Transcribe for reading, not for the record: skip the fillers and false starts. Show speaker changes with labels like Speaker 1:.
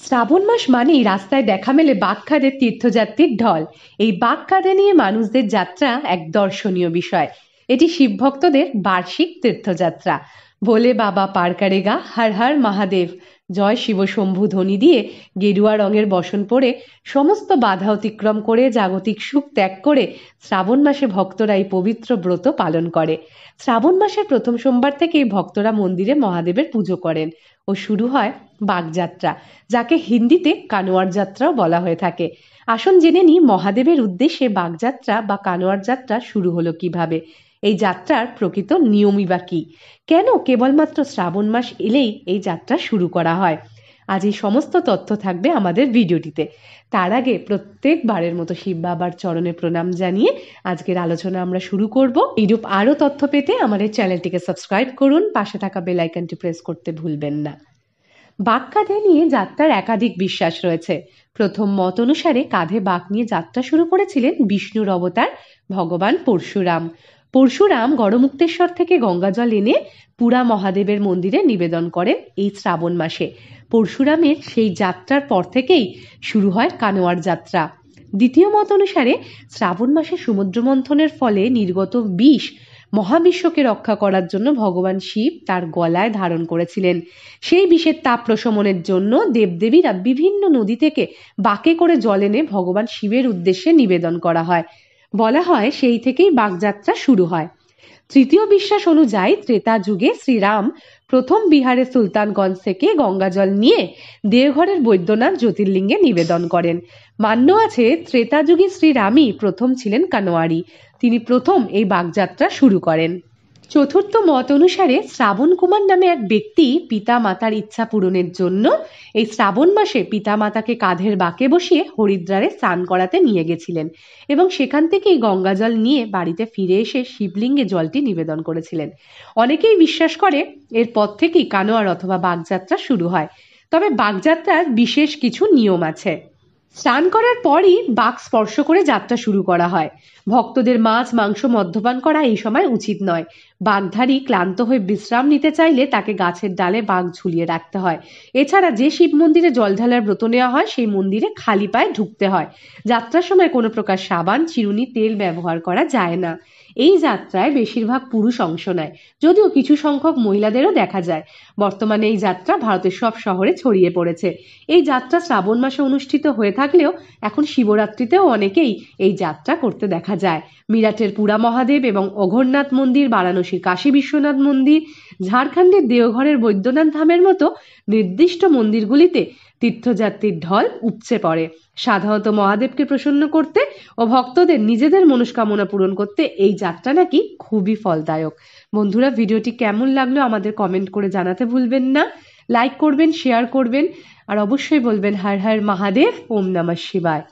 Speaker 1: শ্রাবণ মাস মানেই রাস্তায় দেখা মেলে বাগখাদের তীর্থযাত্রীর ঢল। এই বাগখাদে নিয়ে মানুষদের যাত্রা এক দর্শনীয় বিষয়। এটি শিব ভক্তদের বার্ষিক তীর্থযাত্রা। ভোলে বাবা পার করেগা, হর হর মহাদেব, জয় শিব শম্ভু ধ্বনি দিয়ে গেরুয়া রঙের বসন পরে সমস্ত বাধা অতিক্রম করে জাগতিক সুখ ত্যাগ করে শ্রাবণ মাসে ভক্তরা এই পবিত্র ব্রত পালন করে। শ্রাবণ মাসের প্রথম সোমবার থেকেই ভক্তরা মন্দিরে মহাদেবের পুজো করেন ও শুরু হয় বাগযাত্রা, যাকে হিন্দিতে কানোয়ার যাত্রাও বলা হয়ে থাকে। আসুন জেনে নিই মহাদেবের উদ্দেশ্যে বাগযাত্রা বা কানোয়ার যাত্রা শুরু হলো কিভাবে। এই যাত্রার প্রকৃত নিয়মই বা কি, কেন কেবলমাত্র শ্রাবণ মাস এলেই এই যাত্রা শুরু করা হয়, আজ এই সমস্ত তথ্য থাকবে আমাদের ভিডিওটিতে। তার আগে প্রত্যেকবারের মতো শিব বাবার চরণে প্রণাম জানিয়ে আজকের আলোচনা আমরা শুরু করব। এইরূপ আরও তথ্য পেতে আমাদের চ্যানেলটিকে সাবস্ক্রাইব করুন, পাশে থাকা বেল আইকনটি প্রেস করতে ভুলবেন না। বাঘ-কাঁধে নিয়ে যাত্রার একাধিক বিশ্বাস রয়েছে। প্রথম মত অনুসারে কাঁধে বাঘ নিয়ে যাত্রা শুরু করেছিলেন বিষ্ণুর অবতার ভগবান পরশুরাম। পরশুরাম গড়মুক্তেশ্বর থেকে গঙ্গাজল এনে পুরা মহাদেবের মন্দিরে নিবেদন করেন এই শ্রাবণ মাসে। পরশুরামের সেই যাত্রার পর থেকেই শুরু হয় কানোয়ার যাত্রা। দ্বিতীয় মত অনুসারে শ্রাবণ মাসে সমুদ্র মন্থনের ফলে নির্গত বিষ মহাবিশ্বকে রক্ষা করার জন্য ভগবান শিব তার গলায় ধারণ করেছিলেন। সেই বিষের তাপ প্রশমনের জন্য দেবদেবীরা বিভিন্ন নদী থেকে বাঁকে করে জল এনে ভগবান শিবের উদ্দেশ্যে নিবেদন করা হয়। বলা হয় সেই থেকেই বাগযাত্রা শুরু হয়। তৃতীয় বিশ্বাস অনুযায়ী ত্রেতা যুগে শ্রীরাম প্রথম বিহারের সুলতানগঞ্জ থেকে গঙ্গাজল নিয়ে দেওঘরের বৈদ্যনাথ জ্যোতির্লিঙ্গে নিবেদন করেন। মান্য আছে ত্রেতা যুগে শ্রীরামই প্রথম ছিলেন কানোয়ারি, তিনি প্রথম এই বাগযাত্রা শুরু করেন। চতুর্থ মত অনুসারে শ্রাবণ কুমার নামে এক ব্যক্তি পিতা মাতার ইচ্ছা পূরণের জন্য এই শ্রাবণ মাসে পিতা মাতাকে কাঁধের বাঁকে বসিয়ে হরিদ্বারে স্নান করাতে নিয়ে গেছিলেন এবং সেখান থেকেই গঙ্গাজল নিয়ে বাড়িতে ফিরে এসে শিবলিঙ্গে জলটি নিবেদন করেছিলেন। অনেকেই বিশ্বাস করে এরপর থেকেই কানোয়ার অথবা বাগযাত্রা শুরু হয়। তবে বাগযাত্রার বিশেষ কিছু নিয়ম আছে। স্নান করার পরই বাঘ স্পর্শ করে যাত্রা শুরু করা হয়। ভক্তদের মাছ মাংস মদ্যপান করা এই সময় উচিত নয়। বাঘধারী ক্লান্ত হয়ে বিশ্রাম নিতে চাইলে তাকে গাছের ডালে বাঘ ঝুলিয়ে রাখতে হয়। এছাড়া যে শিব মন্দিরে জল ঢালার ব্রত নেওয়া হয় সেই মন্দিরে খালি পায়ে ঢুকতে হয়। যাত্রার সময় কোনো প্রকার সাবান চিরুনি তেল ব্যবহার করা যায় না। এই যাত্রায় বেশিরভাগ পুরুষ অংশ নেয়, যদিও কিছু সংখ্যক মহিলাদেরও দেখা যায়। বর্তমানে এই যাত্রা ভারতের সব শহরে ছড়িয়ে পড়েছে। এই যাত্রা শ্রাবণ মাসে অনুষ্ঠিত হয়ে থাকলেও এখন শিবরাত্রিতেও অনেকেই এই যাত্রা করতে দেখা যায়। মিরাটের পুরা মহাদেব এবং অঘরনাথ মন্দির, বারাণসীর কাশী বিশ্বনাথ মন্দির, ঝাড়খণ্ডের দেওঘরের বৈদ্যনাথ ধামের মতো নির্দিষ্ট মন্দিরগুলিতে তীর্থযাত্রীর ঢল উপচে পড়ে। সাধারণত মহাদেবকে প্রসন্ন করতে ও ভক্তদের নিজেদের মনস্কামনা পূরণ করতে এই যাত্রা নাকি খুবই ফলদায়ক। বন্ধুরা, ভিডিওটি কেমন লাগলো আমাদের কমেন্ট করে জানাতে ভুলবেন না। লাইক করবেন, শেয়ার করবেন আর অবশ্যই বলবেন হর হর মহাদেব, ওম নমঃ শিবায়।